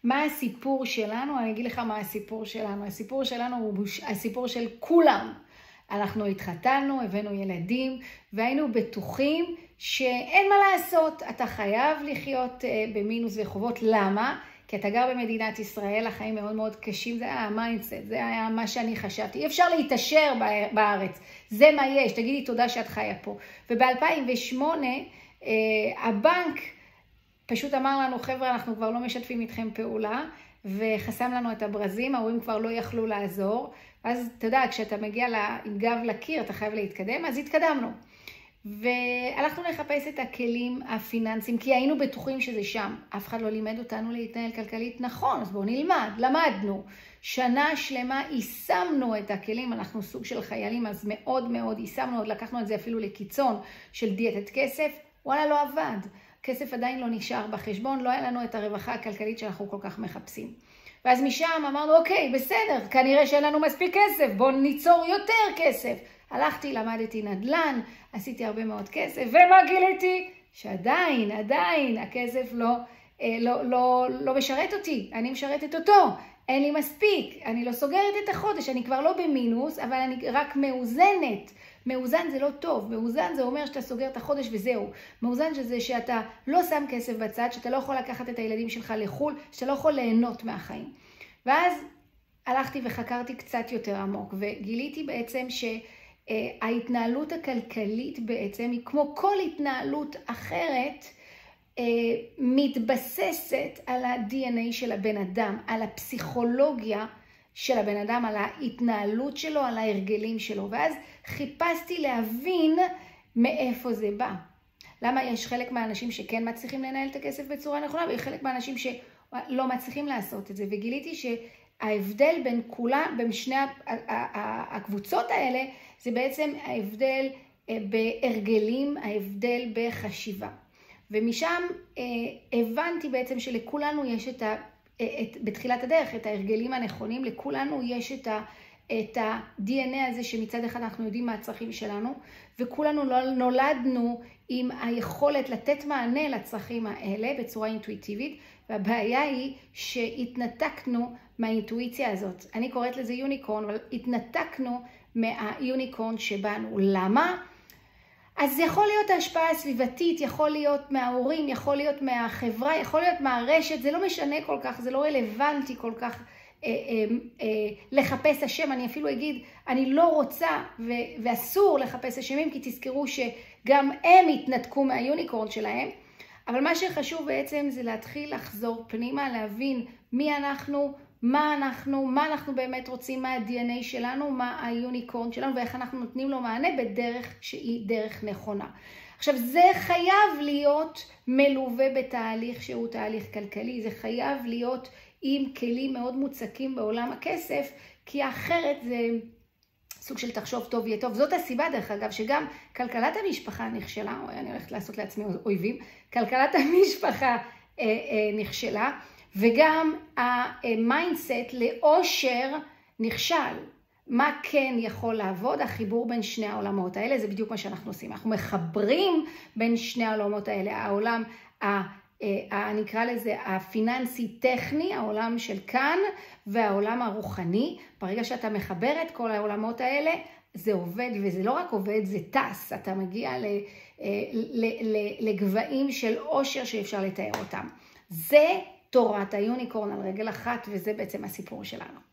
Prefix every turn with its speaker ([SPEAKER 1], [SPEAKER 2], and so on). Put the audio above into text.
[SPEAKER 1] מה הסיפור שלנו? אני אגיד לך מה הסיפור שלנו. הסיפור שלנו הוא הסיפור של כולם. אנחנו התחתנו, הבאנו ילדים, והיינו בטוחים שאין מה לעשות. אתה חייב לחיות במינוס וחובות. למה? כי אתה גר במדינת ישראל, החיים מאוד מאוד קשים, זה היה המיינדסט, זה היה מה שאני חשבתי. אי אפשר להתאשר בארץ, זה מה יש, תגידי תודה שאת חיה פה. וב-2008 הבנק פשוט אמר לנו, חבר'ה, אנחנו כבר לא משתפים איתכם פעולה, וחסם לנו את הברזים, ההורים כבר לא יכלו לעזור. אז אתה יודע, כשאתה מגיע עם גב לקיר, אתה חייב להתקדם, אז התקדמנו. והלכנו לחפש את הכלים הפיננסיים, כי היינו בטוחים שזה שם. אף אחד לא לימד אותנו להתנהל כלכלית נכון, אז בואו נלמד, למדנו. שנה שלמה יישמנו את הכלים, אנחנו סוג של חיילים, אז מאוד מאוד יישמנו, עוד לקחנו את זה אפילו לקיצון של דיאטת כסף, וואלה לא עבד. כסף עדיין לא נשאר בחשבון, לא היה לנו את הרווחה הכלכלית שאנחנו כל כך מחפשים. ואז משם אמרנו, אוקיי, בסדר, כנראה שאין לנו מספיק כסף, בואו ניצור יותר כסף. הלכתי, למדתי נדל"ן, עשיתי הרבה מאוד כסף, ומה גיליתי? שעדיין הכסף לא משרת אותי, אני משרתת אותו, אין לי מספיק, אני לא סוגרת את החודש, אני כבר לא במינוס, אבל אני רק מאוזנת. מאוזן זה לא טוב, מאוזן זה אומר שאתה סוגר את החודש וזהו. מאוזן זה שאתה לא שם כסף בצד, שאתה לא יכול לקחת את הילדים שלך לחול, שאתה לא יכול ליהנות מהחיים. ואז הלכתי וחקרתי קצת יותר עמוק, וגיליתי בעצם שההתנהלות הכלכלית בעצם היא כמו כל התנהלות אחרת, מתבססת על ה-DNA של הבן אדם, על הפסיכולוגיה של הבן אדם, על ההתנהלות שלו, על ההרגלים שלו. ואז חיפשתי להבין מאיפה זה בא. למה יש חלק מהאנשים שכן מצליחים לנהל את הכסף בצורה נכונה, ויש חלק מהאנשים שלא מצליחים לעשות את זה. וגיליתי שההבדל בין כולם, בין שני הקבוצות האלה, זה בעצם ההבדל בהרגלים, ההבדל בחשיבה. ומשם הבנתי בעצם שלכולנו יש בתחילת הדרך את ההרגלים הנכונים, לכולנו יש את ה-DNA הזה שמצד אחד אנחנו יודעים מה הצרכים שלנו, וכולנו נולדנו עם היכולת לתת מענה לצרכים האלה בצורה אינטואיטיבית, והבעיה היא שהתנתקנו מהאינטואיציה הזאת. אני קוראת לזה יוניקורן, אבל התנתקנו מהיוניקורן שבנו. למה? אז זה יכול להיות ההשפעה הסביבתית, יכול להיות מההורים, יכול להיות מהחברה, יכול להיות מהרשת, זה לא משנה כל כך, זה לא רלוונטי כל כך לחפש השם. אני אפילו אגיד, אני לא רוצה ואסור לחפש השמים, כי תזכרו שגם הם התנתקו מהיוניקורן שלהם, אבל מה שחשוב בעצם זה להתחיל לחזור פנימה, להבין מי אנחנו, מה אנחנו באמת רוצים, מה ה-DNA שלנו, מה היוניקורן שלנו, ואיך אנחנו נותנים לו מענה בדרך שהיא דרך נכונה. עכשיו, זה חייב להיות מלווה בתהליך שהוא תהליך כלכלי, זה חייב להיות עם כלים מאוד מוצקים בעולם הכסף, כי אחרת זה סוג של תחשוב טוב יהיה טוב. זאת הסיבה דרך אגב, שגם כלכלת המשפחה נכשלה, אני הולכת לעשות לעצמי אויבים, כלכלת המשפחה נכשלה, וגם המיינדסט לאושר נכשל. מה כן יכול לעבוד? החיבור בין שני העולמות האלה, זה בדיוק מה שאנחנו עושים. אנחנו מחברים בין שני העולמות האלה, העולם, נקרא לזה הפיננסי-טכני, העולם של כאן, והעולם הרוחני. ברגע שאתה מחבר את כל העולמות האלה, זה עובד, וזה לא רק עובד, זה טס. אתה מגיע לגבהים של אושר שאפשר לתאר אותם. זה תורת היוניקורן על רגל אחת, וזה בעצם הסיפור שלנו.